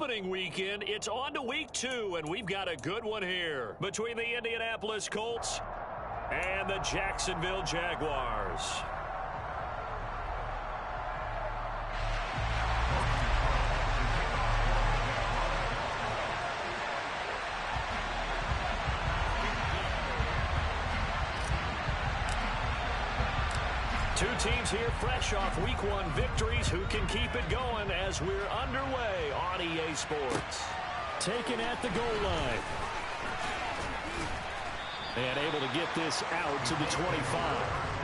opening weekend. It's on to week 2, and we've got a good one here between the Indianapolis Colts and the Jacksonville Jaguars. Two teams here fresh off week 1 victories. Who can keep it going as we're underway on EA Sports? Taken at the goal line. And able to get this out to the 25.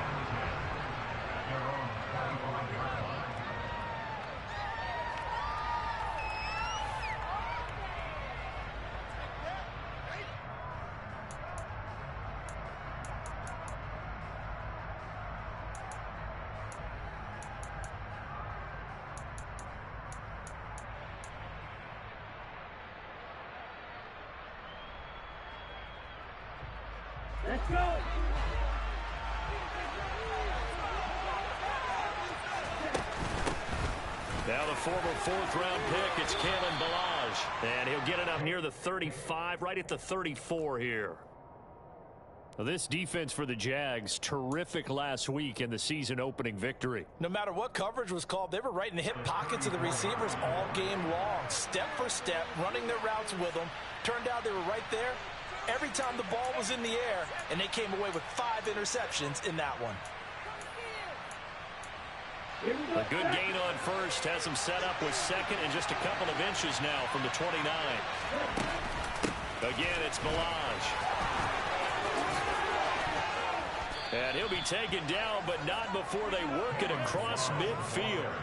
Let's go! Now the former 4th-round pick, it's Kalen Ballage. And he'll get it up near the 35, right at the 34 here. Well, this defense for the Jags, terrific last week in the season-opening victory. No matter what coverage was called, they were right in the hip pockets of the receivers all game long. Step for step, running their routes with them. Turned out they were right there every time the ball was in the air, and they came away with 5 interceptions in that one. A good gain on first, has him set up with second and just a couple of inches now from the 29. Again, it's Ballage. And he'll be taken down, but not before they work it across midfield.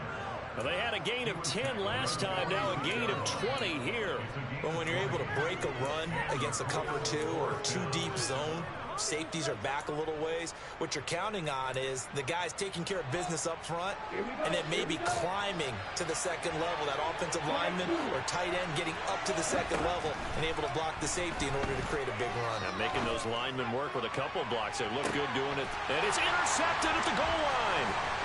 Well, they had a gain of 10 last time, now a gain of 20 here. But when you're able to break a run against a cover 2 or 2 deep zone, safeties are back a little ways. What you're counting on is the guys taking care of business up front and then maybe climbing to the second level. That offensive lineman or tight end getting up to the second level and able to block the safety in order to create a big run. Now making those linemen work with a couple blocks. They look good doing it. And it's intercepted at the goal line.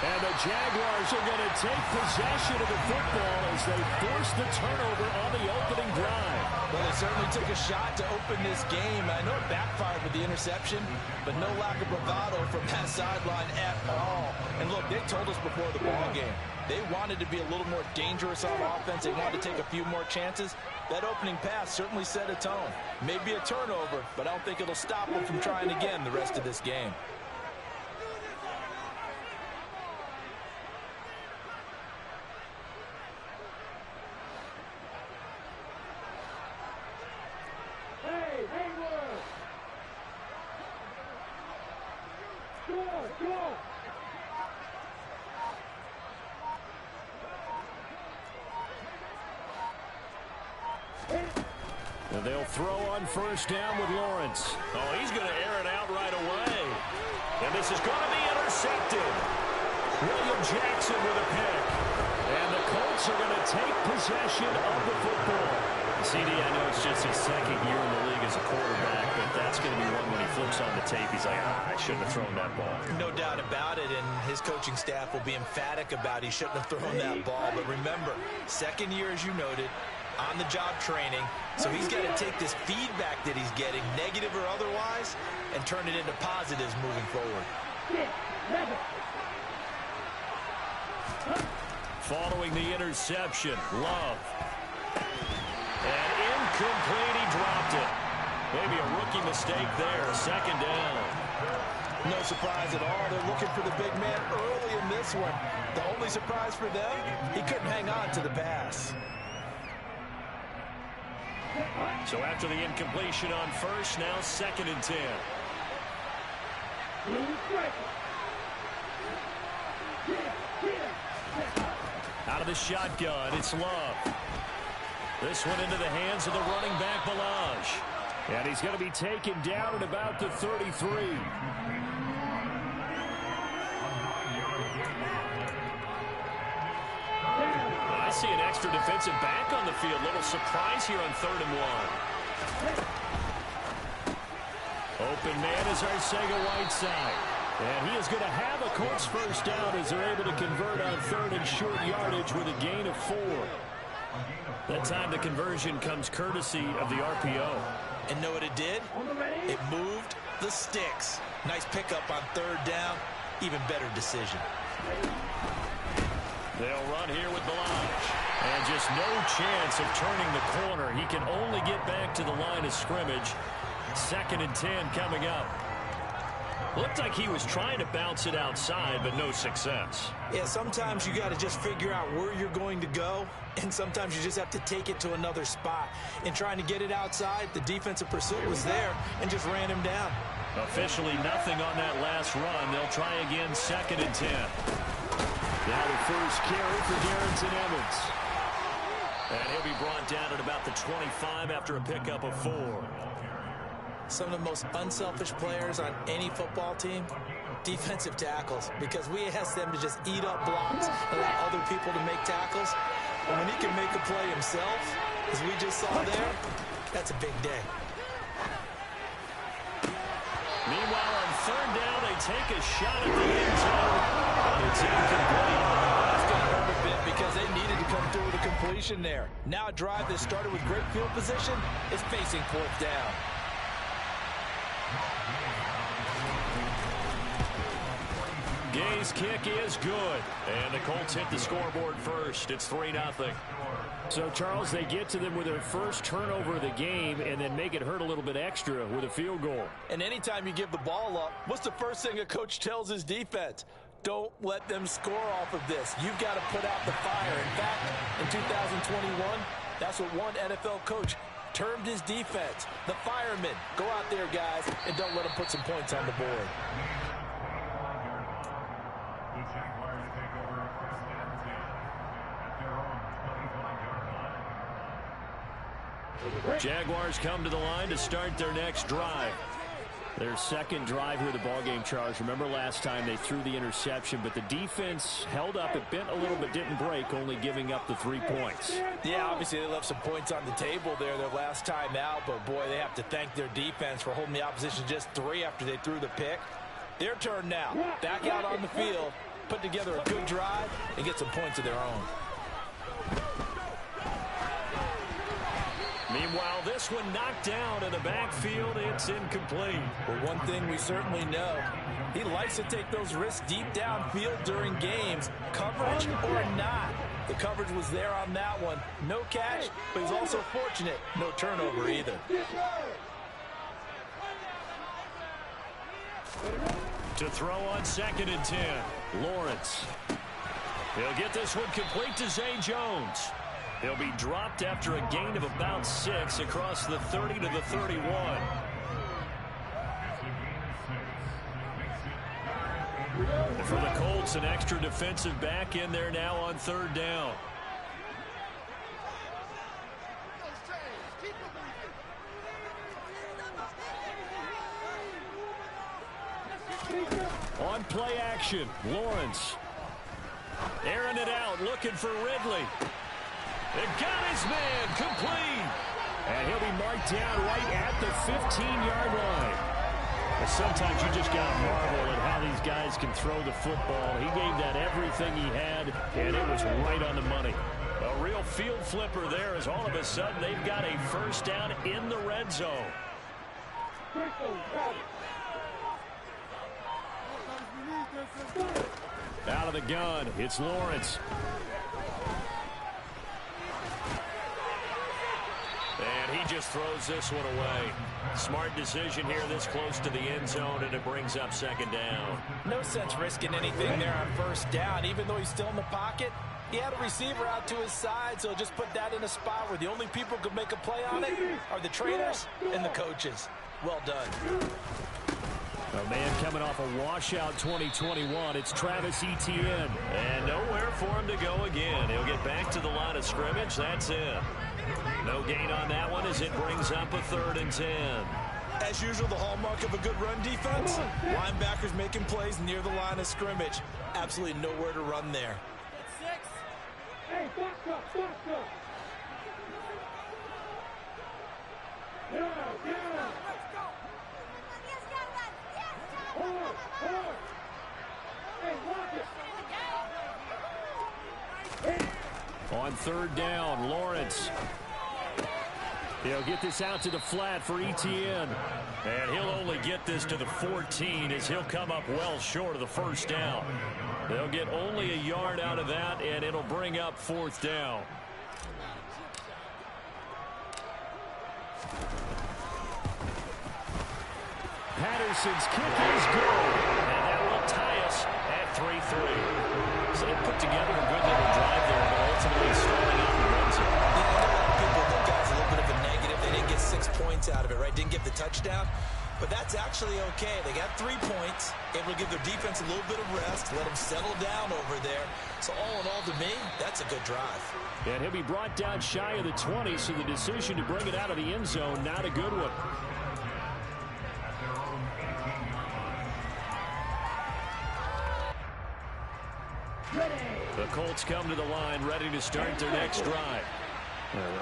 And the Jaguars are going to take possession of the football as they force the turnover on the opening drive. Well, they certainly took a shot to open this game. I know it backfired with the interception, but no lack of bravado from that sideline at all. And look, they told us before the ball game, they wanted to be a little more dangerous on offense. They wanted to take a few more chances. That opening pass certainly set a tone. Maybe a turnover, but I don't think it'll stop them from trying again the rest of this game. And they'll throw on first down with Lawrence. Oh, he's going to air it out right away. And this is going to be intercepted. William Jackson with a pick. And the Colts are going to take possession of the football. CD, I know it's just his second year in the league as a quarterback, but that's going to be one when he flips on the tape. He's like, I shouldn't have thrown that ball. No doubt about it, and his coaching staff will be emphatic about he shouldn't have thrown that ball. But remember, second year, as you noted, on-the-job training, so he's got to take this feedback that he's getting, negative or otherwise, and turn it into positives moving forward. Following the interception, Love. And incomplete, he dropped it. Maybe a rookie mistake there, second down. No surprise at all. They're looking for the big man early in this one. The only surprise for them, he couldn't hang on to the pass. So after the incompletion on first, now second and 10. Out of the shotgun, it's Love. This one into the hands of the running back, Ballage. And he's going to be taken down at about the 33. I see an extra defensive back on the field. Little surprise here on 3rd and 1. Open man is Arcega Whiteside. And he is going to have a Colts first down as they're able to convert on 3rd and short yardage with a gain of 4. That time the conversion comes courtesy of the RPO. And know what it did? It moved the sticks. Nice pickup on 3rd down. Even better decision. They'll run here with Balaj. And just no chance of turning the corner. He can only get back to the line of scrimmage. 2nd and 10 coming up. Looked like he was trying to bounce it outside, but no success. Yeah, sometimes you got to just figure out where you're going to go, and sometimes you just have to take it to another spot. In trying to get it outside, the defensive pursuit was there and just ran him down. Officially nothing on that last run. They'll try again, 2nd and 10. Now the first carry for Darrington Evans. And he'll be brought down at about the 25 after a pickup of 4. Some of the most unselfish players on any football team, defensive tackles, because we ask them to just eat up blocks, allow other people to make tackles. And when he can make a play himself, as we just saw there, that's a big day. Meanwhile, on 3rd down, they take a shot at the end zone. It's incomplete. That's going to hurt a bit because they needed to come through with a completion there. Now a drive that started with great field position is facing 4th down. Gay's kick is good. And the Colts hit the scoreboard first. It's 3-0. So, Charles, they get to them with their first turnover of the game and then make it hurt a little bit extra with a field goal. And anytime you give the ball up, what's the first thing a coach tells his defense? Don't let them score off of this. You've got to put out the fire. In fact, in 2021, that's what one NFL coach termed his defense. The firemen. Go out there, guys, and don't let them put some points on the board. Jaguars come to the line to start their next drive. Their second drive here of the ballgame, Charles. Remember last time they threw the interception, but the defense held up. It bent a little but didn't break, only giving up the 3 points. Yeah, obviously they left some points on the table there their last time out, but boy, they have to thank their defense for holding the opposition just 3 after they threw the pick. Their turn now. Back out on the field, put together a good drive, and get some points of their own. Meanwhile, this one knocked down in the backfield. It's incomplete. Well, one thing we certainly know, he likes to take those risks deep downfield during games, coverage or not. The coverage was there on that one. No catch, but he's also fortunate. No turnover either. To throw on 2nd and 10, Lawrence. He'll get this one complete to Zay Jones. He'll be dropped after a gain of about 6 across the 30 to the 31. For the Colts, an extra defensive back in there now on 3rd down. On play action, Lawrence. Airing it out, looking for Ridley. And got his man complete. And he'll be marked down right at the 15-yard line. Well, sometimes you just got to marvel at how these guys can throw the football. He gave that everything he had, and it was right on the money. A real field flipper there as all of a sudden they've got a first down in the red zone. Out of the gun, it's Lawrence. And he just throws this one away. Smart decision here this close to the end zone, and it brings up 2nd down. No sense risking anything there on 1st down. Even though he's still in the pocket, he had a receiver out to his side, so just put that in a spot where the only people who could make a play on it are the trainers and the coaches. Well done. A man coming off a washout 2021. It's Travis Etienne. And nowhere for him to go again. He'll get back to the line of scrimmage. That's it. No gain on that one as it brings up a 3rd and 10. As usual, the hallmark of a good run defense, linebackers making plays near the line of scrimmage. Absolutely nowhere to run there. Hey, back up, back up. Get out, get out. Hold on, On third down, Lawrence. He'll get this out to the flat for Etienne. And he'll only get this to the 14 as he'll come up well short of the first down. They'll get only a yard out of that, and it'll bring up fourth down. Patterson's kick is good. And that will tie us at 3-3. So they put together a good little drive there, but ultimately starting out in the red zone. Yeah, I know a lot of people look at it as a little bit of a negative. They didn't get 6 points out of it, right? Didn't get the touchdown. But that's actually okay. They got 3 points, able to give their defense a little bit of rest, let them settle down over there. So all in all, to me, that's a good drive. And he'll be brought down shy of the 20, so the decision to bring it out of the end zone, not a good one. The Colts come to the line, ready to start their next drive.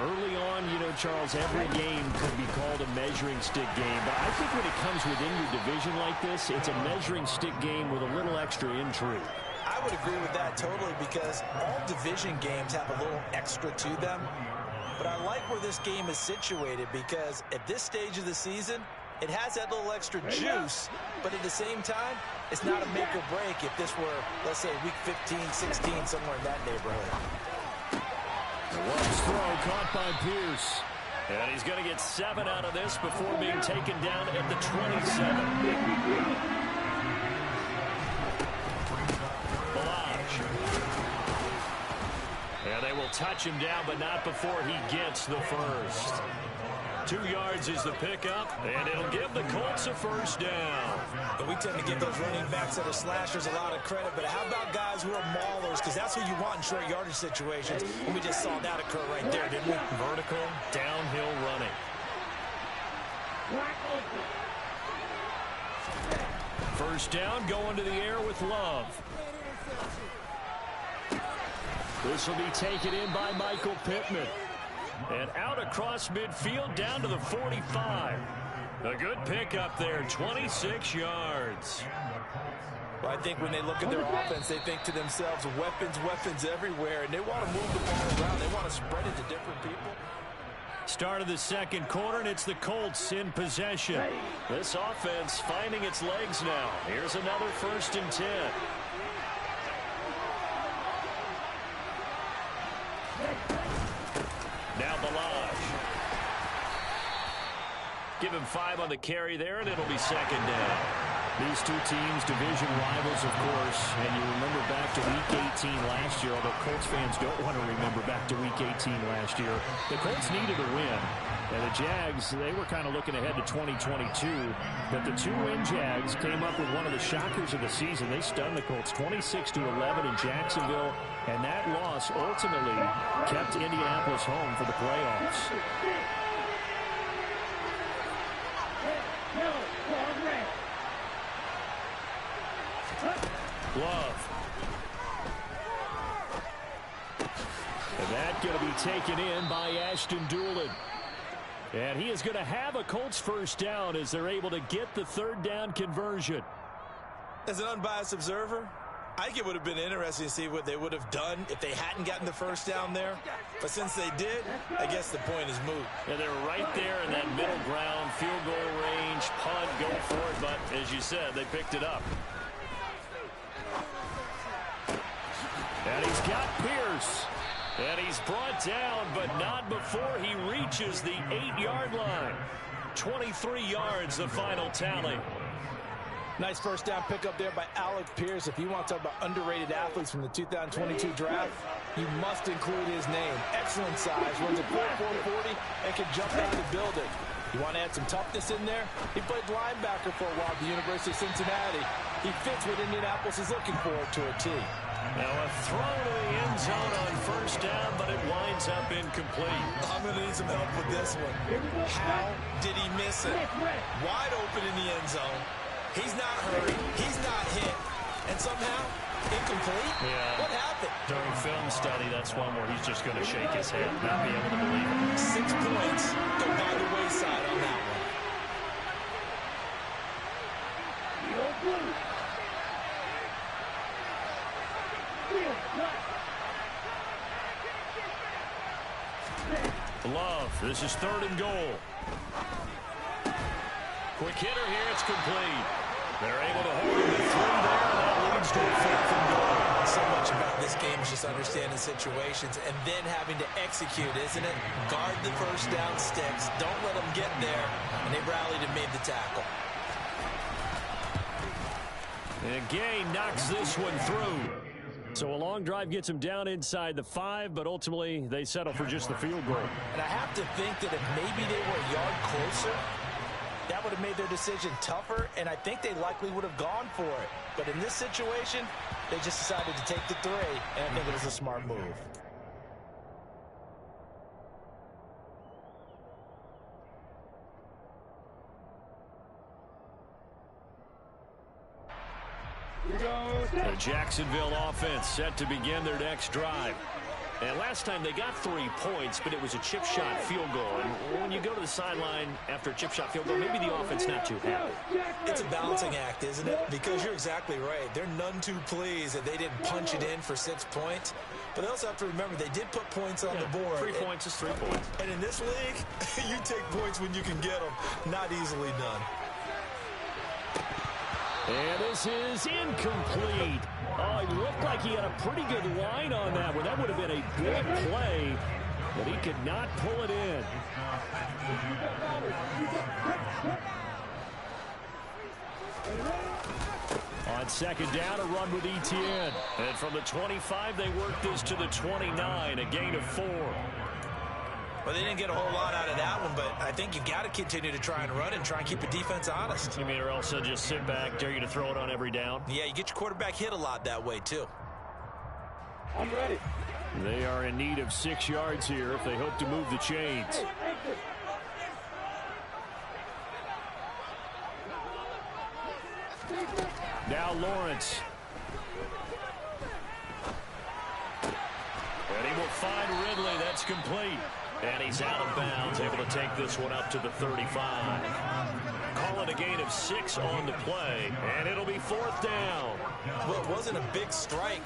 Early on, you know, Charles, every game could be called a measuring stick game. But I think when it comes within your division like this, it's a measuring stick game with a little extra intrigue. I would agree with that totally because all division games have a little extra to them. But I like where this game is situated because at this stage of the season, it has that little extra juice, but at the same time, it's not a make or break if this were, let's say, week 15, 16, somewhere in that neighborhood. Love's throw caught by Pierce. And he's going to get 7 out of this before being taken down at the 27. Balaj. And they will touch him down, but not before he gets the first. 2 yards is the pickup, and it'll give the Colts a first down. And we tend to give those running backs that are slashers a lot of credit, but how about guys who are maulers? Because that's who you want in short yardage situations. And we just saw that occur right there, didn't we? Vertical, downhill running. First down, going to the air with Love. This will be taken in by Michael Pittman. And out across midfield down to the 45. A good pickup there, 26 yards. Well, I think when they look at their offense, they think to themselves, weapons, weapons everywhere. And they want to move the ball around. They want to spread it to different people. Start of the second quarter, and it's the Colts in possession. This offense finding its legs now. Here's another 1st and 10. Now Balaj. Give him 5 on the carry there, and it'll be second down. These two teams, division rivals, of course, and you remember back to Week 18 last year, although Colts fans don't want to remember back to Week 18 last year. The Colts needed a win, and the Jags, they were kind of looking ahead to 2022, but the 2-win Jags came up with one of the shockers of the season. They stunned the Colts 26-11 in Jacksonville, and that loss ultimately kept Indianapolis home for the playoffs. Love. And that's going to be taken in by Ashton Doolin. And he is going to have a Colts first down as they're able to get the 3rd down conversion. As an unbiased observer, I think it would have been interesting to see what they would have done if they hadn't gotten the first down there. But since they did, I guess the point is moot. And they're right there in that middle ground, field goal range, punt, go for it. But as you said, they picked it up. And he's got Pierce. And he's brought down, but not before he reaches the 8-yard line. 23 yards, the final tally. Nice first down pickup there by Alec Pierce. If you want to talk about underrated athletes from the 2022 draft, you must include his name. Excellent size, runs a 4.40 and can jump out of the building. You want to add some toughness in there? He played linebacker for a while at the University of Cincinnati. He fits what Indianapolis is looking for to a T. Now a throw to the end zone on first down, but it winds up incomplete. I'm going to need some help with this one. How did he miss it? Wide open in the end zone. He's not hurt. He's not hit. And somehow, incomplete? Yeah. What happened? During film study, that's one where he's just going to shake his head, not be able to believe it. 6 points go by the wayside on that one. Love, this is 3rd and goal. Quick hitter here, it's complete. They're able to hold him to 3 there, and that leads to a 4th and goal. So much about this game is just understanding situations and then having to execute, isn't it? Guard the first down sticks. Don't let them get there. And they rallied and made the tackle. And Gay knocks this one through. So a long drive gets him down inside the 5, but ultimately they settle for just the field goal. And I have to think that if maybe they were a yard closer, that would have made their decision tougher, and I think they likely would have gone for it. But in this situation, they just decided to take the 3, and I think it was a smart move. The Jacksonville offense set to begin their next drive. And last time they got 3 points, but it was a chip shot field goal. And when you go to the sideline after a chip shot field goal, maybe the offense not too happy. It's a balancing act, isn't it? Because you're exactly right. They're none too pleased that they didn't punch it in for 6 points. But they also have to remember they did put points on the board. 3 points is 3 points. And in this league, you take points when you can get them. Not easily done. And this is incomplete. Oh, it looked like he had a pretty good line on that one. That would have been a big play, but he could not pull it in. On 2nd down, a run with Etienne. And from the 25, they work this to the 29, a gain of 4. Well, they didn't get a whole lot out of that one, but I think you got to continue to try and run and try and keep the defense honest. You mean or else they'll just sit back, dare you to throw it on every down? Yeah, you get your quarterback hit a lot that way, too. I'm ready. They are in need of 6 yards here if they hope to move the chains. Now Lawrence. And he will find Ridley. That's complete. And he's out of bounds, able to take this one up to the 35. Call it a gain of 6 on the play, and it'll be 4th down. Well, it wasn't a big strike,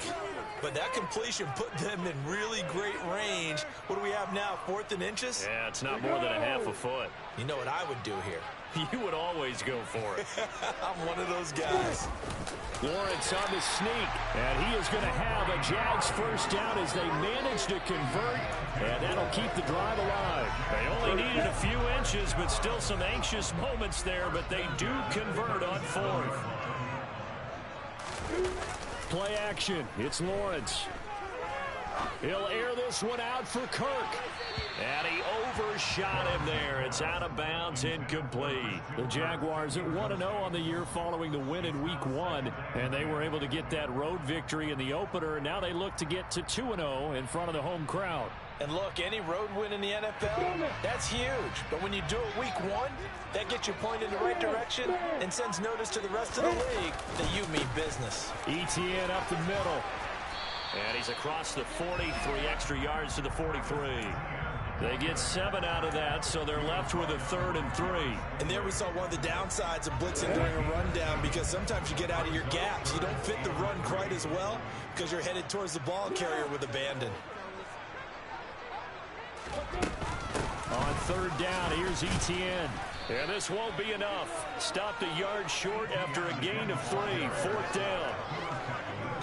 but that completion put them in really great range. What do we have now, 4th and inches? Yeah, it's not more than a half a foot. You know what I would do here? You would always go for it. I'm one of those guys. Lawrence on the sneak, and he is going to have a Jags first down as they manage to convert, and that'll keep the drive alive. They only needed a few inches, but still some anxious moments there, but they do convert on 4th. Play action. It's Lawrence. He'll air this one out for Kirk. And he overshot him there. It's out of bounds, incomplete. The Jaguars at 1-0 on the year following the win in Week 1. And they were able to get that road victory in the opener. And now they look to get to 2-0 in front of the home crowd. And look, any road win in the NFL, that's huge. But when you do it Week 1, that gets you pointed in the right direction and sends notice to the rest of the league that you mean business. Etienne up the middle. And he's across the 40, 3 extra yards to the 43. They get 7 out of that, so they're left with a 3rd and 3. And there we saw one of the downsides of blitzing during a rundown, because sometimes you get out of your gaps. You don't fit the run quite as well because you're headed towards the ball carrier with abandon. On 3rd down, here's Etienne. And this won't be enough. Stopped a yard short after a gain of 3. 4th down.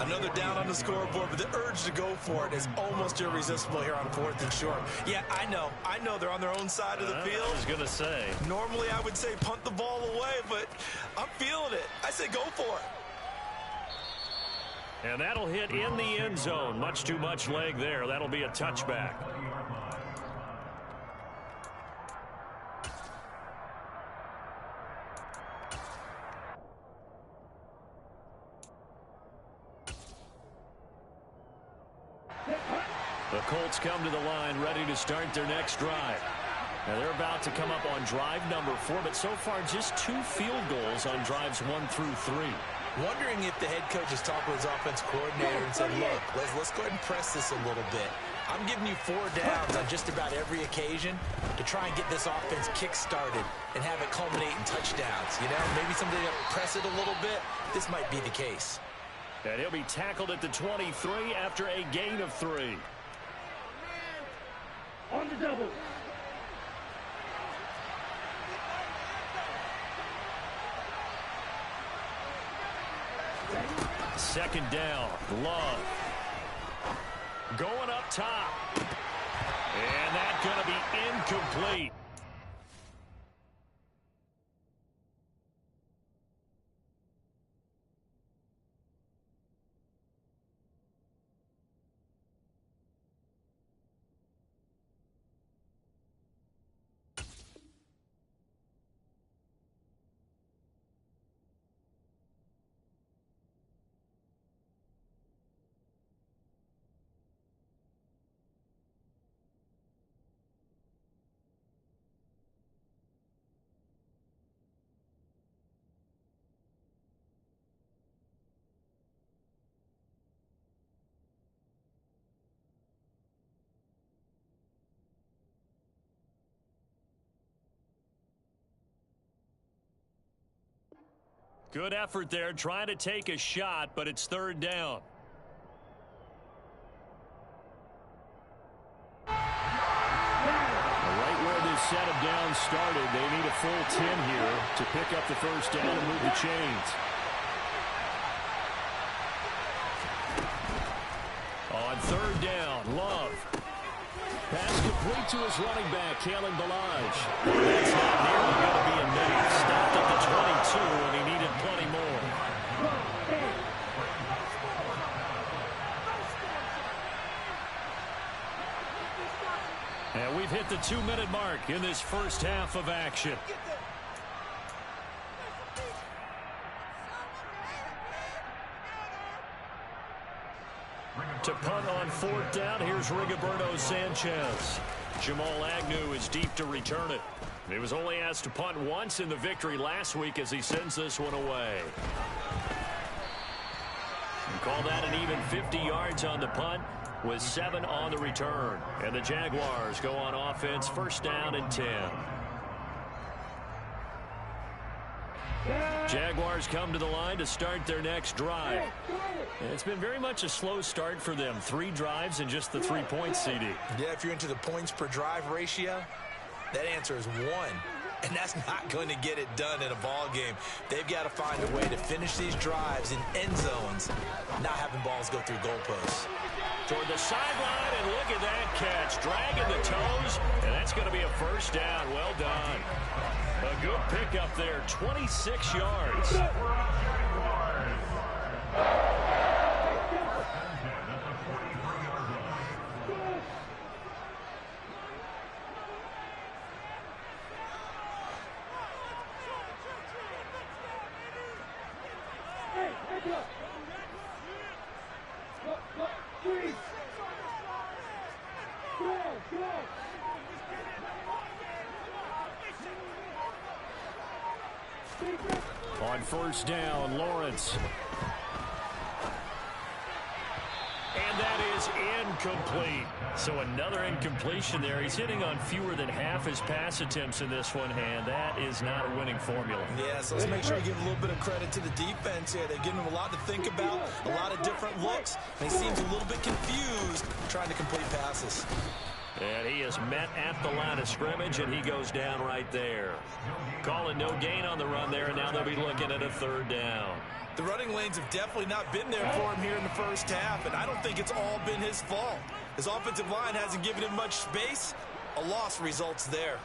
Another down on the scoreboard, but the urge to go for it is almost irresistible here on 4th and short. Yeah, I know they're on their own side of the field. I was going to say. Normally I would say punt the ball away, but I'm feeling it. I say go for it. And that'll hit in the end zone. Much too much leg there. That'll be a touchback. The Colts come to the line ready to start their next drive. Now they're about to come up on drive number 4, but so far just 2 field goals on drives 1 through 3. Wondering if the head coach has talked with his offense coordinator and said, look, let's go ahead and press this a little bit. I'm giving you 4 downs on just about every occasion to try and get this offense kick-started and have it culminate in touchdowns. You know, maybe somebody to press it a little bit. This might be the case. And he'll be tackled at the 23 after a gain of 3. On the double. second down. Love. Going up top. And that's going to be incomplete. Good effort there, trying to take a shot, but it's third down. Right where this set of downs started, they need a full 10 here to pick up the first down and move the chains. On third down, Love. Pass complete to his running back, Kalen Balaj. That's not nearly going to be enough. Stopped at the 22, and he needed plenty more. And we've hit the 2-minute mark in this first half of action. To punt on fourth down, here's Rigoberto Sanchez. Jamal Agnew is deep to return it. He was only asked to punt once in the victory last week as he sends this one away. And call that an even 50 yards on the punt with 7 on the return. And the Jaguars go on offense, first down and 10. Jaguars come to the line to start their next drive. It's been very much a slow start for them. 3 drives and just the 3 points, CD. Yeah, if you're into the points per drive ratio, that answer is 1. And that's not going to get it done in a ball game. They've got to find a way to finish these drives in end zones, not having balls go through goalposts. Toward the sideline, and look at that catch. Dragging the toes, and that's going to be a first down. Well done. A good pickup there, 26 yards. On first down, Lawrence. And that is incomplete. So another incompletion there. He's hitting on fewer than half his pass attempts in this one, and that is not a winning formula. Yeah, so let's make sure we give a little bit of credit to the defense here. They're giving him a lot to think about, a lot of different looks, and he seems a little bit confused trying to complete passes. And he is met at the line of scrimmage, and he goes down right there. Calling no gain on the run there, and now they'll be looking at a third down. The running lanes have definitely not been there for him here in the first half, and I don't think it's all been his fault. His offensive line hasn't given him much space. A loss results there.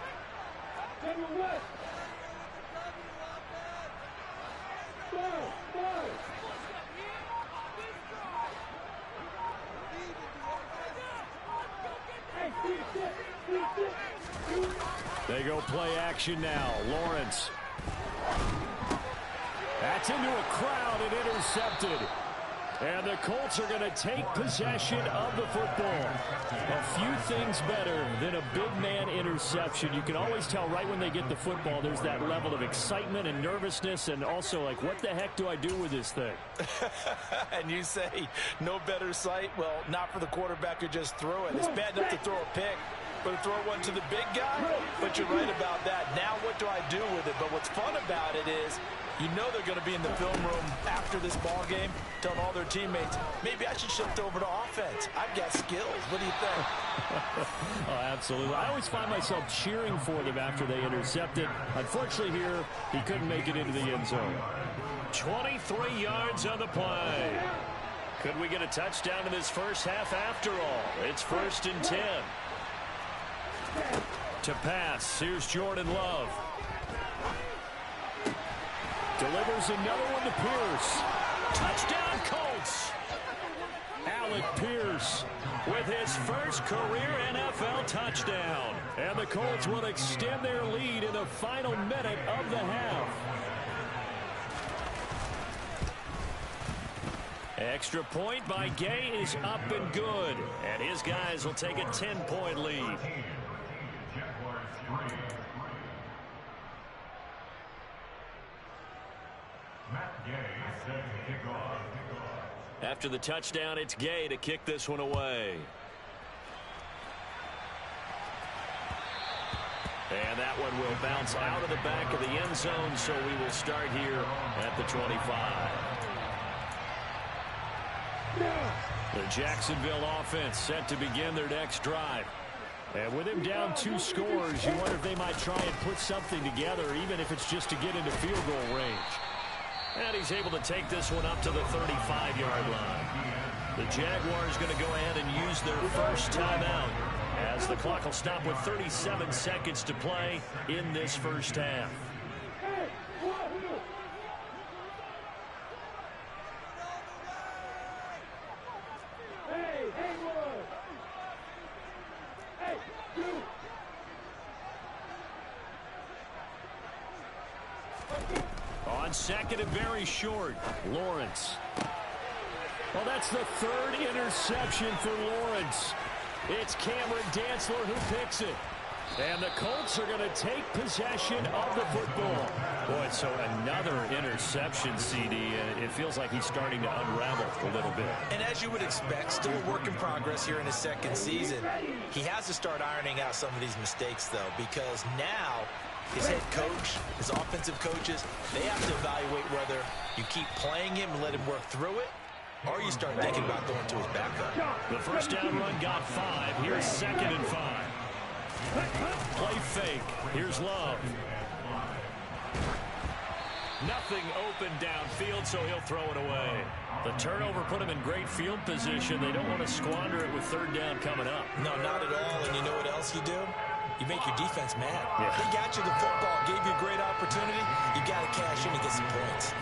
They go play action now. Lawrence. That's into a crowd and intercepted. And the Colts are going to take possession of the football. A few things better than a big man interception. You can always tell right when they get the football, there's that level of excitement and nervousness, and also like, what the heck do I do with this thing? And you say, no better sight? Well, not for the quarterback to just throw it. It's bad enough to throw a pick. But throw one to the big guy? But you're right about that. Now what do I do with it? But what's fun about it is you know they're going to be in the film room after this ball game telling all their teammates, maybe I should shift over to offense. I've got skills. What do you think? Oh, absolutely. I always find myself cheering for them after they intercept it. Unfortunately here, he couldn't make it into the end zone. 23 yards on the play. Could we get a touchdown in this first half after all? It's 1st and 10. To pass, here's Jordan Love. Delivers another one to Pierce. Touchdown, Colts. Alec Pierce with his first career NFL touchdown. And the Colts will extend their lead in the final minute of the half. Extra point by Gay is up and good. And his guys will take a 10-point lead. After the touchdown, it's Gay to kick this one away. And that one will bounce out of the back of the end zone, so we will start here at the 25. The Jacksonville offense set to begin their next drive. And with him down 2 scores, you wonder if they might try and put something together, even if it's just to get into field goal range. And he's able to take this one up to the 35-yard line. The Jaguars going to go ahead and use their first timeout as the clock will stop with 37 seconds to play in this first half. On second and very short, Lawrence. Well, that's the 3rd interception for Lawrence. It's Cameron Dantzler who picks it. And the Colts are going to take possession of the football. Boy, so another interception, CD. It feels like he's starting to unravel a little bit. And as you would expect, still a work in progress here in his second season. He has to start ironing out some of these mistakes, though, because now his head coach, his offensive coaches, they have to evaluate whether you keep playing him and let him work through it, or you start thinking about going to his backup. The first down run got 5. Here's 2nd and 5. Play fake. Here's Love. Nothing open downfield, so he'll throw it away. The turnover put him in great field position. They don't want to squander it with 3rd down coming up. No, not at all. And you know what else you do? You make your defense mad. Yeah. They got you the football, gave you a great opportunity. You got to cash in and get some points.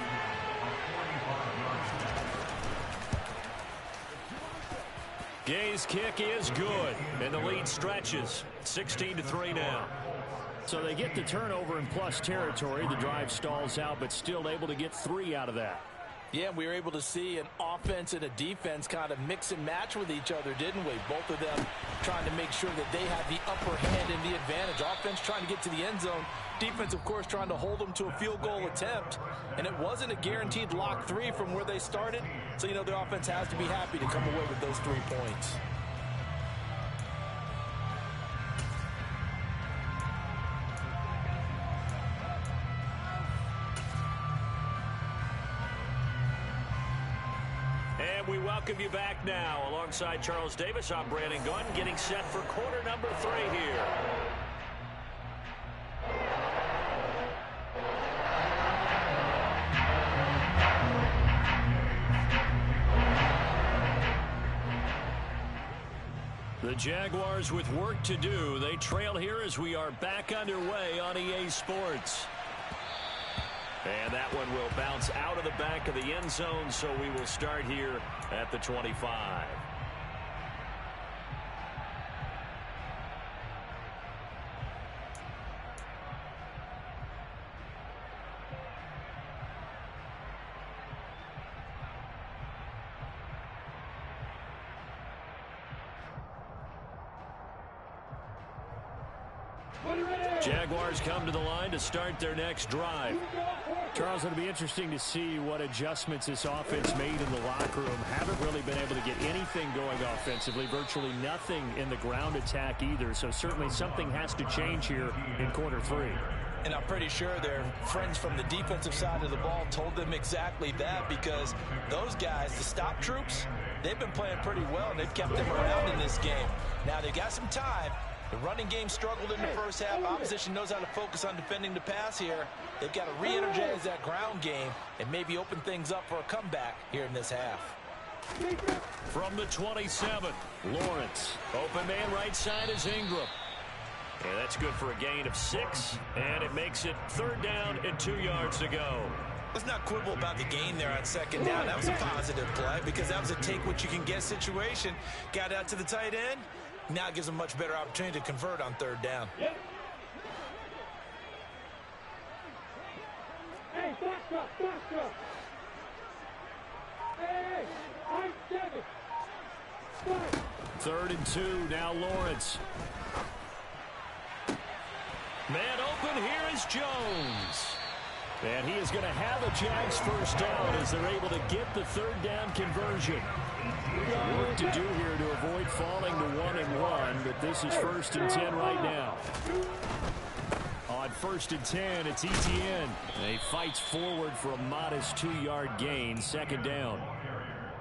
Gay's kick is good, and the lead stretches. 16-3 now. So they get the turnover in plus territory. The drive stalls out, but still able to get 3 out of that. Yeah, we were able to see an offense and a defense kind of mix and match with each other, didn't we? Both of them trying to make sure that they have the upper hand and the advantage. Offense trying to get to the end zone. Defense, of course, trying to hold them to a field goal attempt. And it wasn't a guaranteed lock 3 from where they started. So, you know, the offense has to be happy to come away with those 3 points. We welcome you back now. Alongside Charles Davis, I'm Brandon Gunn, getting set for quarter number 3 here. The Jaguars with work to do. They trail here as we are back underway on EA Sports. And that one will bounce out of the back of the end zone, so we will start here at the 25. Are you ready? Jaguars come to the line to start their next drive. Charles, it'll be interesting to see what adjustments this offense made in the locker room. Haven't really been able to get anything going offensively, virtually nothing in the ground attack either. So certainly something has to change here in quarter 3. And I'm pretty sure their friends from the defensive side of the ball told them exactly that, because those guys, the stop troops, they've been playing pretty well, and they've kept them around in this game. Now, they've got some time. The running game struggled in the first half. Opposition knows how to focus on defending the pass here. They've got to re-energize that ground game and maybe open things up for a comeback here in this half. From the 27, Lawrence. Open man right side is Ingram. And that's good for a gain of 6, and it makes it 3rd down and 2 yards to go. Let's not quibble about the gain there on 2nd down. That was a positive play because that was a take-what-you-can-get situation. Got out to the tight end. Now it gives them a much better opportunity to convert on 3rd down. Hey, box up, box up. Hey, I'm 7. 3rd and 2, now Lawrence. Man open, here is Jones. And he is going to have a Jags first down as they're able to get the 3rd down conversion. Work to do here to avoid falling to 1-1, but this is 1st and 10 right now. On 1st and 10, it's Etienne. And he fights forward for a modest 2-yard gain, 2nd down.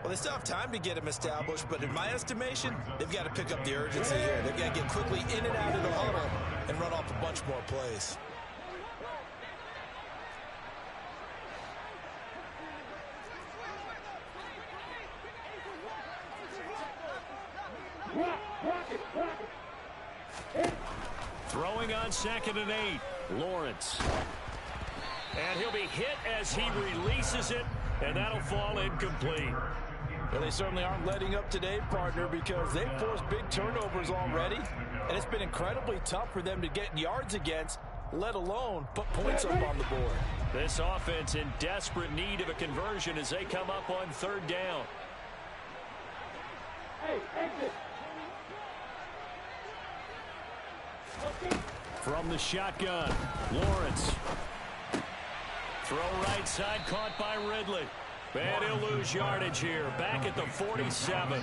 Well, they still have time to get him established, but in my estimation, they've got to pick up the urgency here. They've got to get quickly in and out of the huddle and run off a bunch more plays. Throwing on 2nd and 8, Lawrence. And he'll be hit as he releases it, and that'll fall incomplete. Well, they certainly aren't letting up today, partner, because they've forced big turnovers already, and it's been incredibly tough for them to get yards against, let alone put points up on the board. This offense in desperate need of a conversion as they come up on 3rd down. Hey, exit. From the shotgun, Lawrence. Throw right side, caught by Ridley. And he'll lose yardage here, back at the 47.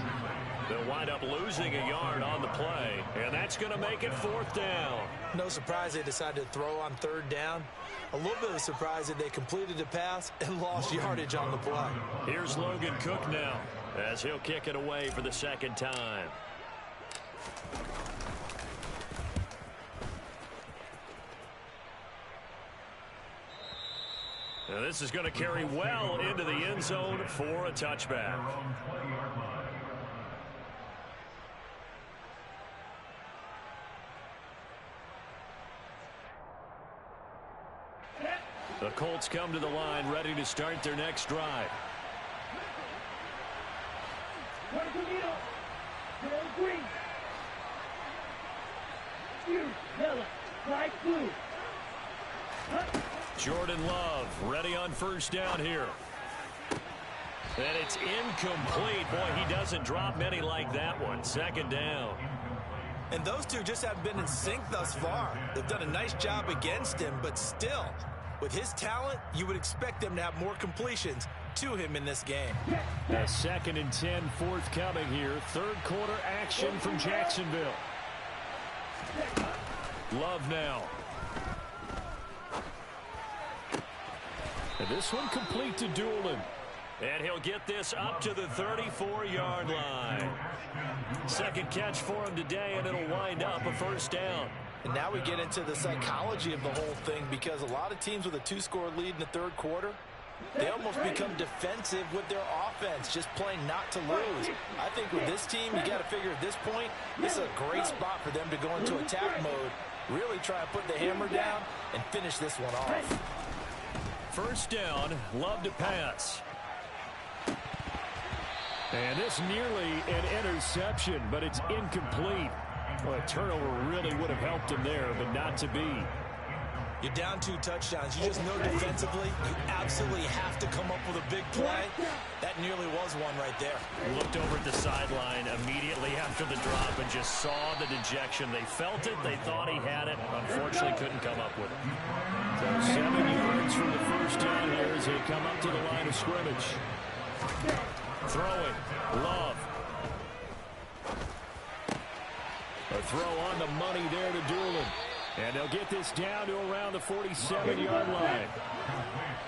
They'll wind up losing a yard on the play, and that's going to make it 4th down. No surprise they decided to throw on 3rd down. A little bit of a surprise that they completed the pass and lost yardage on the play. Here's Logan Cook now, as he'll kick it away for the 2nd time. Now this is going to carry well into the end zone for a touchback. The Colts come to the line ready to start their next drive. Green. Huge, yellow, light blue. Jordan Love ready on 1st down here. And it's incomplete. Boy, he doesn't drop many like that one. 2nd down. And those two just haven't been in sync thus far. They've done a nice job against him, but still, with his talent, you would expect them to have more completions to him in this game. A 2nd and 10 forthcoming here. 3rd quarter action from Jacksonville. Love now. And this one complete to Doolin. And he'll get this up to the 34-yard line. 2nd catch for him today, and it'll wind up a 1st down. And now we get into the psychology of the whole thing, because a lot of teams with a 2-score lead in the 3rd quarter, they almost become defensive with their offense, just playing not to lose. I think with this team, you got to figure at this point, this is a great spot for them to go into attack mode, really try to put the hammer down and finish this one off. 1st down, Love to pass. And this nearly an interception, but it's incomplete. Well, a turnover really would have helped him there, but not to be. You're down 2 touchdowns. You just know defensively you absolutely have to come up with a big play. That nearly was one right there. Looked over at the sideline immediately after the drop and just saw the dejection. They felt it. They thought he had it. Unfortunately, couldn't come up with it. So 7 yards from the first down here as they come up to the line of scrimmage. Throwing. Love. A throw on the money there to Doolin. And they'll get this down to around the 47-yard line.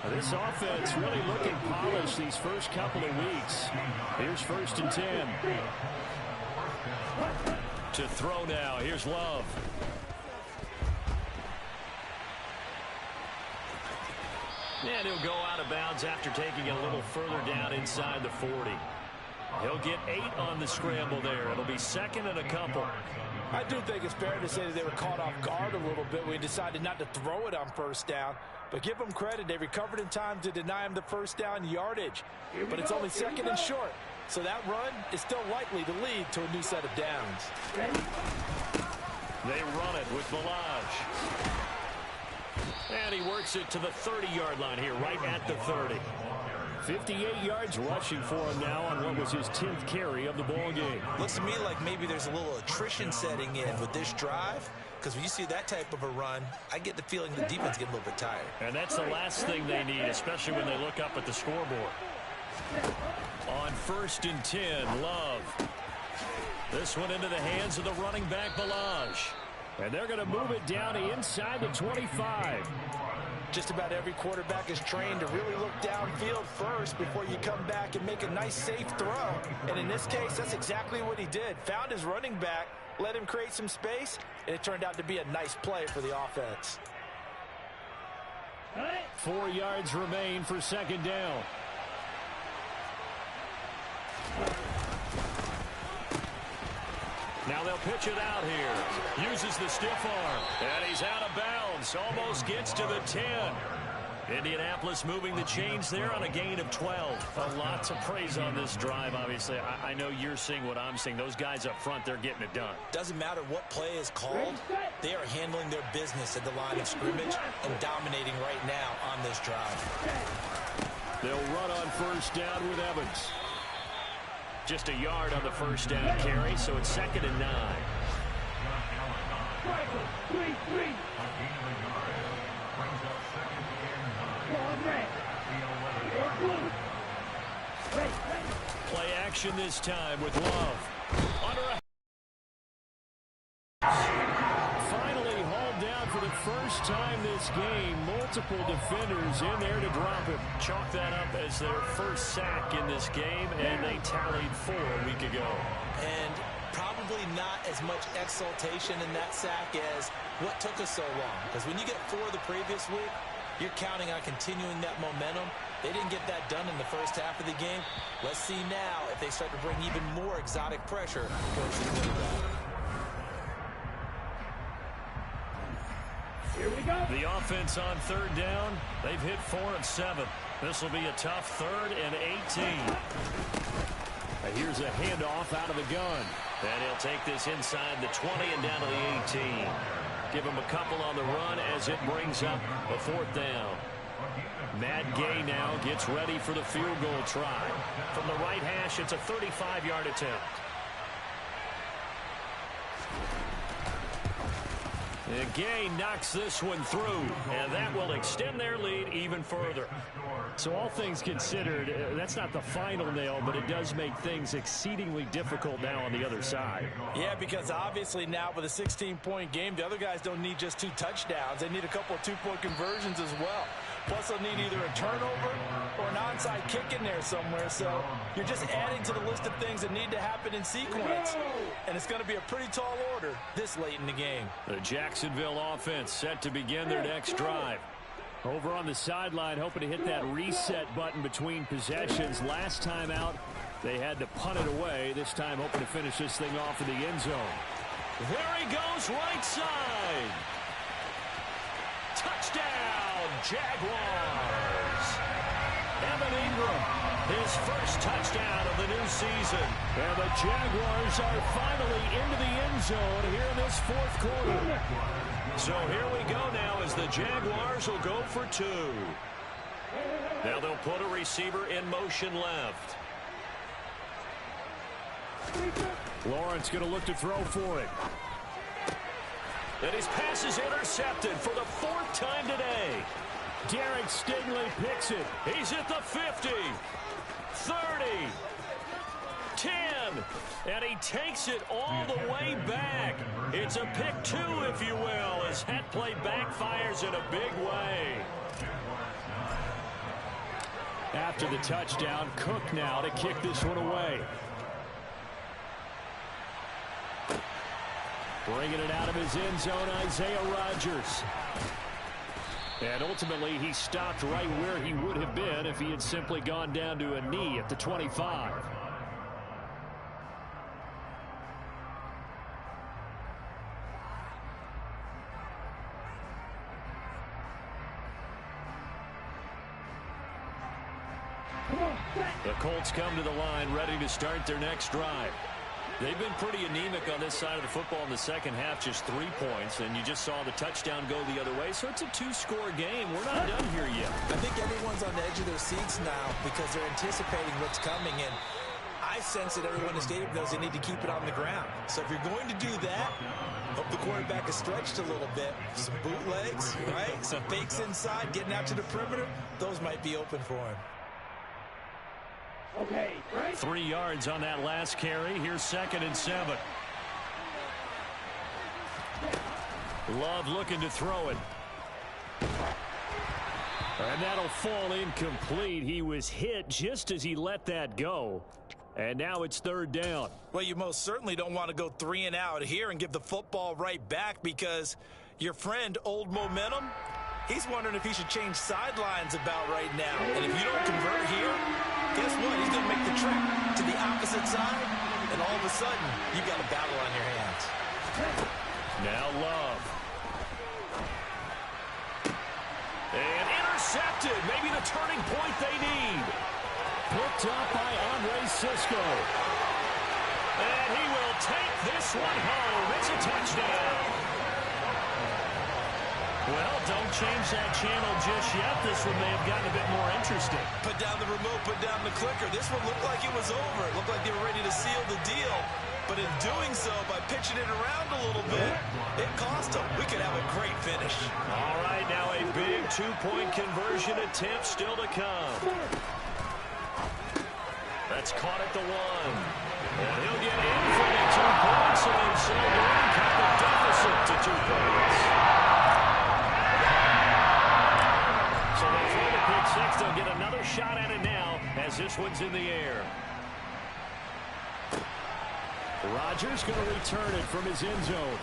This offense really looking polished these first couple of weeks. Here's 1st and 10. To throw now. Here's Love. And he'll go out of bounds after taking it a little further down inside the 40. He'll get 8 on the scramble there. It'll be 2nd and a couple. I do think it's fair to say that they were caught off guard a little bit when we decided not to throw it on 1st down. But give them credit. They recovered in time to deny him the 1st down yardage. But it's only 2nd and short. So that run is still likely to lead to a new set of downs. They run it with Balaj. And he works it to the 30-yard line here, right at the 30. 58 yards rushing for him now on what was his 10th carry of the ball game. Looks to me like maybe there's a little attrition setting in with this drive, because when you see that type of a run, I get the feeling the defense getting a little bit tired. And that's the last thing they need, especially when they look up at the scoreboard. On 1st and 10, Love. This one into the hands of the running back, Balaj. And they're going to move it down inside the 25. Just about every quarterback is trained to really look downfield first before you come back and make a nice, safe throw. And in this case, that's exactly what he did. Found his running back, let him create some space, and it turned out to be a nice play for the offense. 4 yards remain for 2nd down. Now they'll pitch it out here. Uses the stiff arm. And he's out of bounds. Almost gets to the 10. Indianapolis moving the chains there on a gain of 12. A lot to praise on this drive, obviously. I know you're seeing what I'm seeing. Those guys up front, they're getting it done. Doesn't matter what play is called. They are handling their business at the line of scrimmage and dominating right now on this drive. They'll run on 1st down with Evans. Just a yard on the 1st down carry, so it's 2nd and 9. Play action this time with Love. Under a finally hauled down for the first time this game. Multiple defenders in there to drop him. Chalk that up as their first sack in this game, and they tallied 4 a week ago. And probably not as much exultation in that sack as what took us so long. Because when you get 4 the previous week, you're counting on continuing that momentum. They didn't get that done in the first half of the game. Let's see now if they start to bring even more exotic pressure towards the quarterback. Here we go. The offense on 3rd down, they've hit 4 of 7. This will be a tough 3rd and 18. Here's a handoff out of the gun. And he'll take this inside the 20 and down to the 18. Give him a couple on the run as it brings up a 4th down. Matt Gay now gets ready for the field goal try. From the right hash, it's a 35-yard attempt. And Gay knocks this one through, and that will extend their lead even further. So all things considered, that's not the final nail, but it does make things exceedingly difficult now on the other side. Yeah, because obviously now with a 16-point game, the other guys don't need just 2 touchdowns. They need a couple of 2-point conversions as well. Plus, they'll need either a turnover or an onside kick in there somewhere. So you're just adding to the list of things that need to happen in sequence. And it's going to be a pretty tall order this late in the game. The Jacksonville offense set to begin their next drive. Over on the sideline, hoping to hit that reset button between possessions. Last time out, they had to punt it away. This time, hoping to finish this thing off in the end zone. There he goes, right side. Touchdown, Jaguars. Evan Ingram, his first touchdown of the new season. And the Jaguars are finally into the end zone here in this fourth quarter. So here we go now as the Jaguars will go for two. Now they'll put a receiver in motion left. Lawrence going to look to throw for it. And his pass is intercepted for the fourth time today. Derek Stingley picks it. He's at the 50, 30, 10, and he takes it all the way back. It's a pick two, if you will, as that play backfires in a big way. After the touchdown, Cook now to kick this one away. Bringing it out of his end zone, Isaiah Rodgers. And ultimately, he stopped right where he would have been if he had simply gone down to a knee at the 25. The Colts come to the line ready to start their next drive. They've been pretty anemic on this side of the football in the second half, just 3 points, and you just saw the touchdown go the other way, so it's a two-score game. We're not done here yet. I think everyone's on the edge of their seats now because they're anticipating what's coming, and I sense that everyone in the stadium knows they need to keep it on the ground. So if you're going to do that, hope the quarterback is stretched a little bit. Some bootlegs, right? Some fakes inside, getting out to the perimeter. Those might be open for him. Okay, right. 3 yards on that last carry. Here's 2nd and 7. Love looking to throw it. And that'll fall incomplete. He was hit just as he let that go. And now it's 3rd down. Well, you most certainly don't want to go 3 and out here and give the football right back because your friend, Old Momentum, he's wondering if he should change sidelines about right now. And if you don't convert here, guess what? He's going to make the trip to the opposite side, and all of a sudden, you've got a battle on your hands. Now Love. And intercepted. Maybe the turning point they need. Picked up by Andre Sisco. And he will take this one home. It's a touchdown. Well, don't change that channel just yet. This one may have gotten a bit more interesting. Put down the remote, put down the clicker. This one looked like it was over. It looked like they were ready to seal the deal. But in doing so, by pitching it around a little bit, it cost them. We could have a great finish. All right, now a big two-point conversion attempt still to come. That's caught at the 1. And he'll get in for the 2 points, and then so on, cut the deficit to 2 points. So they throw the pick 6. They'll get another shot at it now as this one's in the air. Rodgers going to return it from his end zone.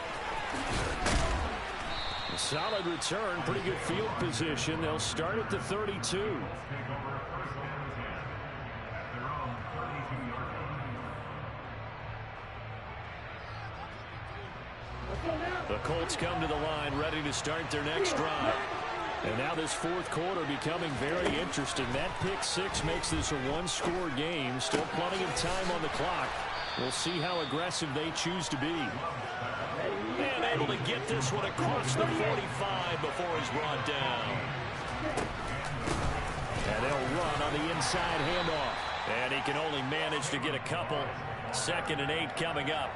A solid return, pretty good field position. They'll start at the 32. The Colts come to the line ready to start their next drive. And now this fourth quarter becoming very interesting. That pick 6 makes this a one-score game. Still plenty of time on the clock. We'll see how aggressive they choose to be. And able to get this one across the 45 before he's brought down. And they'll run on the inside handoff. And he can only manage to get a couple. 2nd and 8 coming up.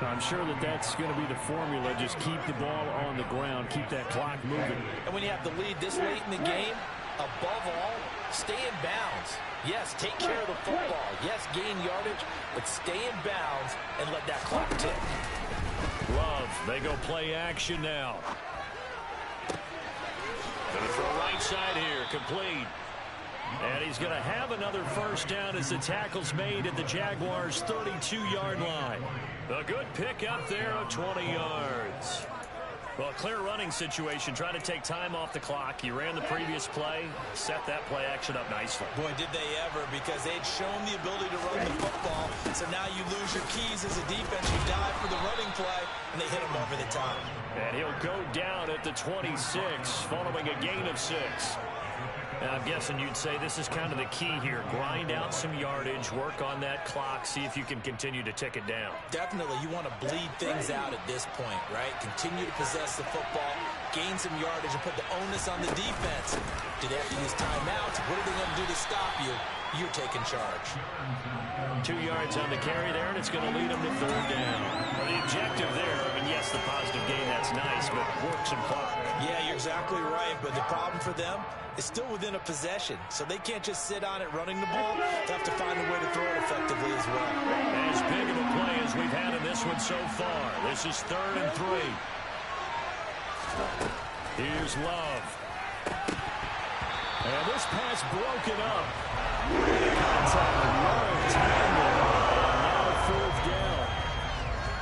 I'm sure that that's going to be the formula. Just keep the ball on the ground. Keep that clock moving. And when you have the lead this late in the game, above all, stay in bounds. Yes, take care of the football. Yes, gain yardage, but stay in bounds and let that clock tick. Love, they go play action now. Going to throw right side here, complete. And he's going to have another first down as the tackle's made at the Jaguars' 32-yard line. A good pick up there of 20 yards. Well, clear running situation. Trying to take time off the clock. You ran the previous play, set that play action up nicely. Boy, did they ever, because they'd shown the ability to run the football. So now you lose your keys as a defense. You dive for the running play, and they hit him over the top. And he'll go down at the 26 following a gain of 6. And I'm guessing you'd say this is kind of the key here. Grind out some yardage, work on that clock, see if you can continue to tick it down. Definitely, you want to bleed things out at this point, right? Continue to possess the football, gain some yardage, and put the onus on the defense. Do they have to use timeouts? What are they going to do to stop you? You're taking charge. 2 yards on the carry there, and it's going to lead them to 3rd down. Well, the objective there, I mean, yes, the positive gain, that's nice, but work some clock. Yeah, you're exactly right, but the problem for them is still within a possession, so they can't just sit on it running the ball. They have to find a way to throw it effectively as well. As big of a play as we've had in this one so far. This is 3rd and 3. Here's Love. And this pass broken up.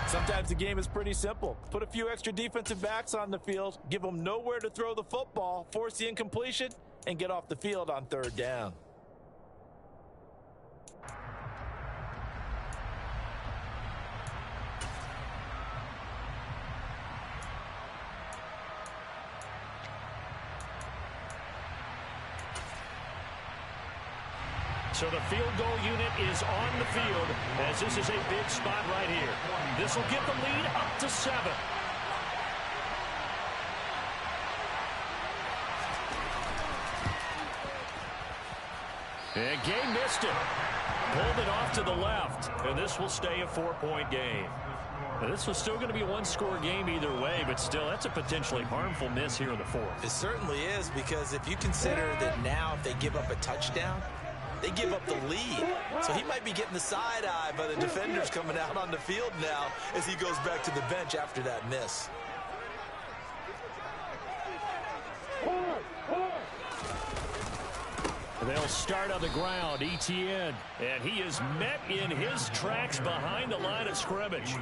Sometimes the game is pretty simple. Put a few extra defensive backs on the field, give them nowhere to throw the football, force the incompletion, and get off the field on 3rd down. So the field goal unit is on the field as this is a big spot right here. This will get the lead up to 7. And Gay missed it. Pulled it off to the left. And this will stay a 4-point game. Now, this was still going to be a 1-score game either way, but still, that's a potentially harmful miss here in the 4th. It certainly is, because if you consider that now if they give up a touchdown, they give up the lead. So he might be getting the side eye by the defenders coming out on the field now as he goes back to the bench after that miss. They'll start on the ground, Etienne, and he is met in his tracks behind the line of scrimmage.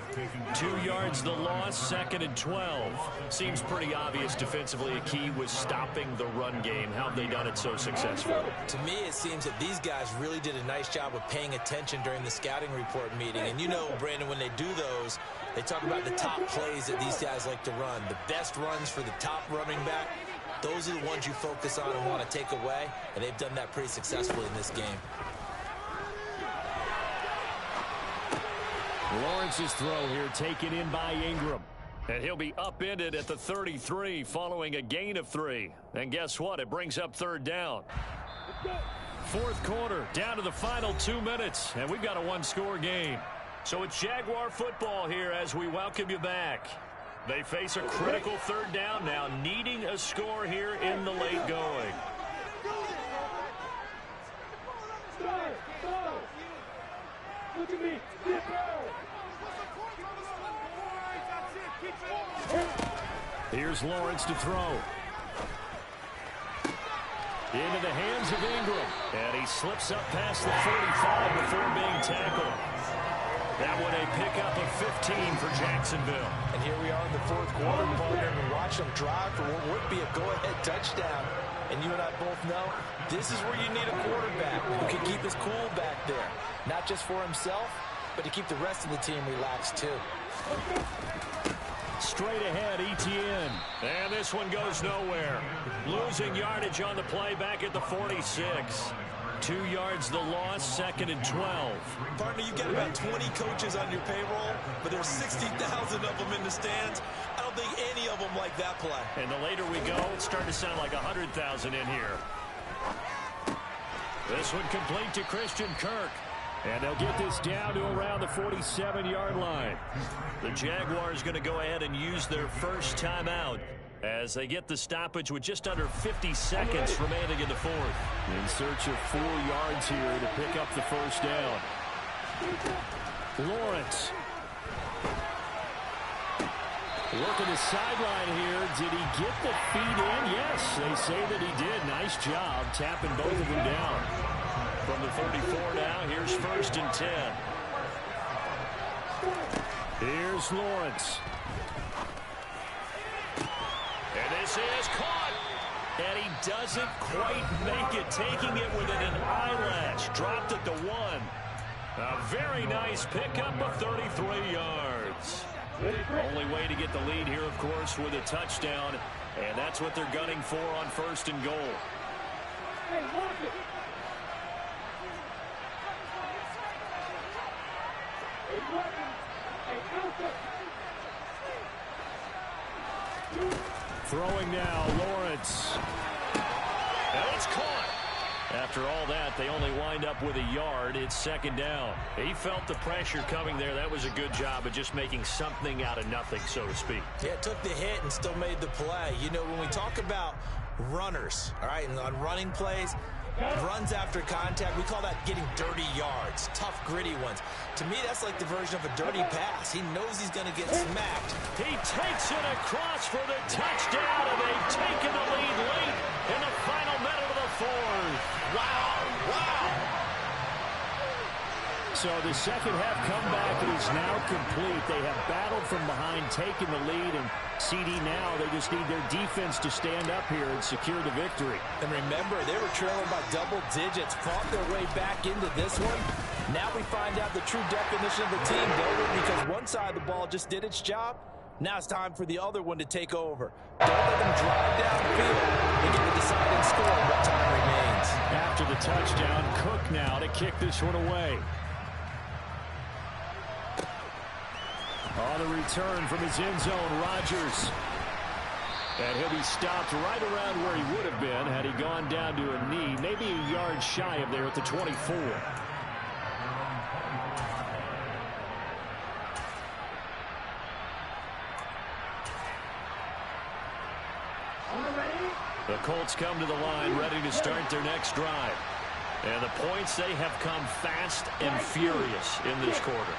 2 yards the loss, 2nd and 12. Seems pretty obvious defensively a key was stopping the run game. How have they done it so successfully? To me, it seems that these guys really did a nice job of paying attention during the scouting report meeting. And you know, Brandon, when they do those, they talk about the top plays that these guys like to run. The best runs for the top running back. Those are the ones you focus on and want to take away, and they've done that pretty successfully in this game. Lawrence's throw here taken in by Ingram. And he'll be upended at the 33 following a gain of 3. And guess what? It brings up 3rd down. 4th quarter, down to the final 2 minutes, and we've got a 1-score game. So it's Jaguar football here as we welcome you back. They face a critical 3rd down now, needing a score here in the late going. Look at me. Here's Lawrence to throw. Into the hands of Ingram. And he slips up past the 45 before being tackled. That one a pickup of 15 for Jacksonville. And here we are in the 4th quarter, partner, and watch them drive for what would be a go-ahead touchdown. And you and I both know this is where you need a quarterback who can keep his cool back there. Not just for himself, but to keep the rest of the team relaxed too. Straight ahead, Etienne. And this one goes nowhere. Losing yardage on the play back at the 46. 2 yards the loss, 2nd and 12. Partner, you got about 20 coaches on your payroll, but there's 60,000 of them in the stands. I don't think any of them like that play. And the later we go, it's starting to sound like 100,000 in here. This one complete to Christian Kirk. And they'll get this down to around the 47-yard line. The Jaguars going to go ahead and use their first timeout as they get the stoppage with just under 50 seconds remaining in the 4th. In search of 4 yards here to pick up the first down. Lawrence. Working the sideline here. Did he get the feet in? Yes, they say that he did. Nice job tapping both of them down. From the 34 now, here's 1st and 10. Here's Lawrence. And this is caught. And he doesn't quite make it, taking it within an eyelash. Dropped it to 1. A very nice pickup of 33 yards. Only way to get the lead here, of course, with a touchdown. And that's what they're gunning for on 1st and goal. Hey, watch it. Hey, working. Hey, out there. Throwing now, Lawrence. And it's caught. After all that, they only wind up with a yard. It's second down. He felt the pressure coming there. That was a good job of just making something out of nothing, so to speak. Yeah, took the hit and still made the play. You know, when we talk about runners, all right, and on running plays, runs after contact, we call that getting dirty yards, tough, gritty ones. To me, that's like the version of a dirty pass. He knows he's going to get smacked. He takes it across for the touchdown, and they've taken the lead late in the final minute of the fourth. Wow, wow. So the second half comeback is now complete. They have battled from behind, taken the lead, and CD now, they just need their defense to stand up here and secure the victory. And remember, they were trailing by double digits, fought their way back into this one. Now we find out the true definition of the team builder, because one side of the ball just did its job. Now it's time for the other one to take over. Don't let them drive down the field and get the deciding score what time remains. After the touchdown, Cook now to kick this one away. On the return from his end zone, Rodgers. And he'll be stopped right around where he would have been had he gone down to a knee, maybe a yard shy of there at the 24. The Colts come to the line ready to start their next drive. And the points, they have come fast and furious in this quarter.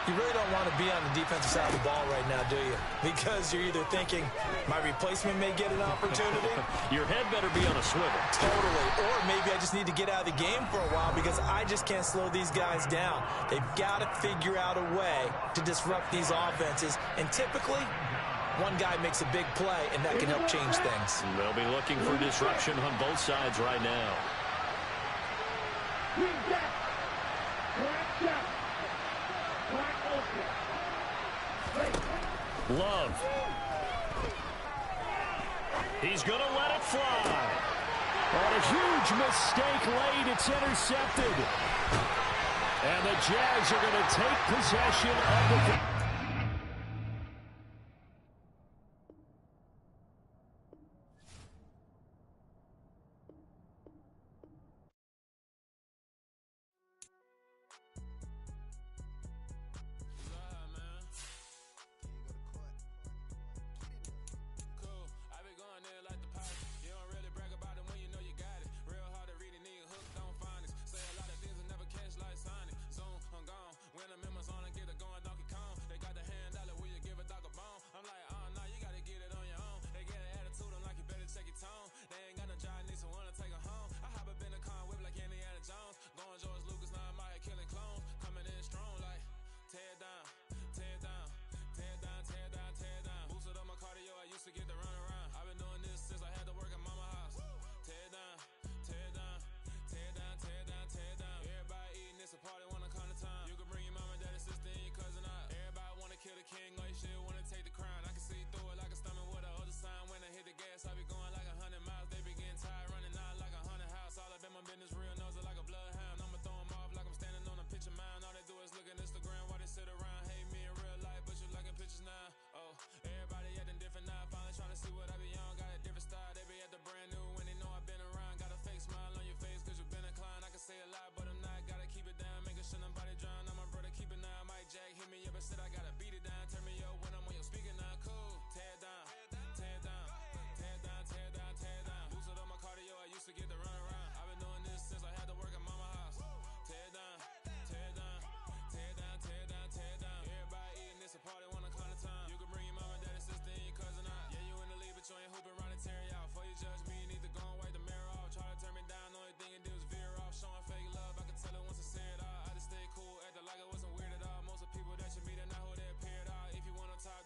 You really don't want to be on the defensive side of the ball right now, do you? Because you're either thinking, my replacement may get an opportunity. Your head better be on a swivel. Totally. Or maybe I just need to get out of the game for a while because I just can't slow these guys down. They've got to figure out a way to disrupt these offenses. And typically, one guy makes a big play, and that can help change things. They'll be looking for disruption on both sides right now. Love. He's going to let it fly. On a huge mistake late, it's intercepted. And the Jags are going to take possession of the...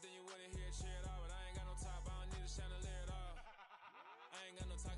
Then you wouldn't hear shit all, but I ain't got no top, I don't need a chandelier at all. I ain't got no top.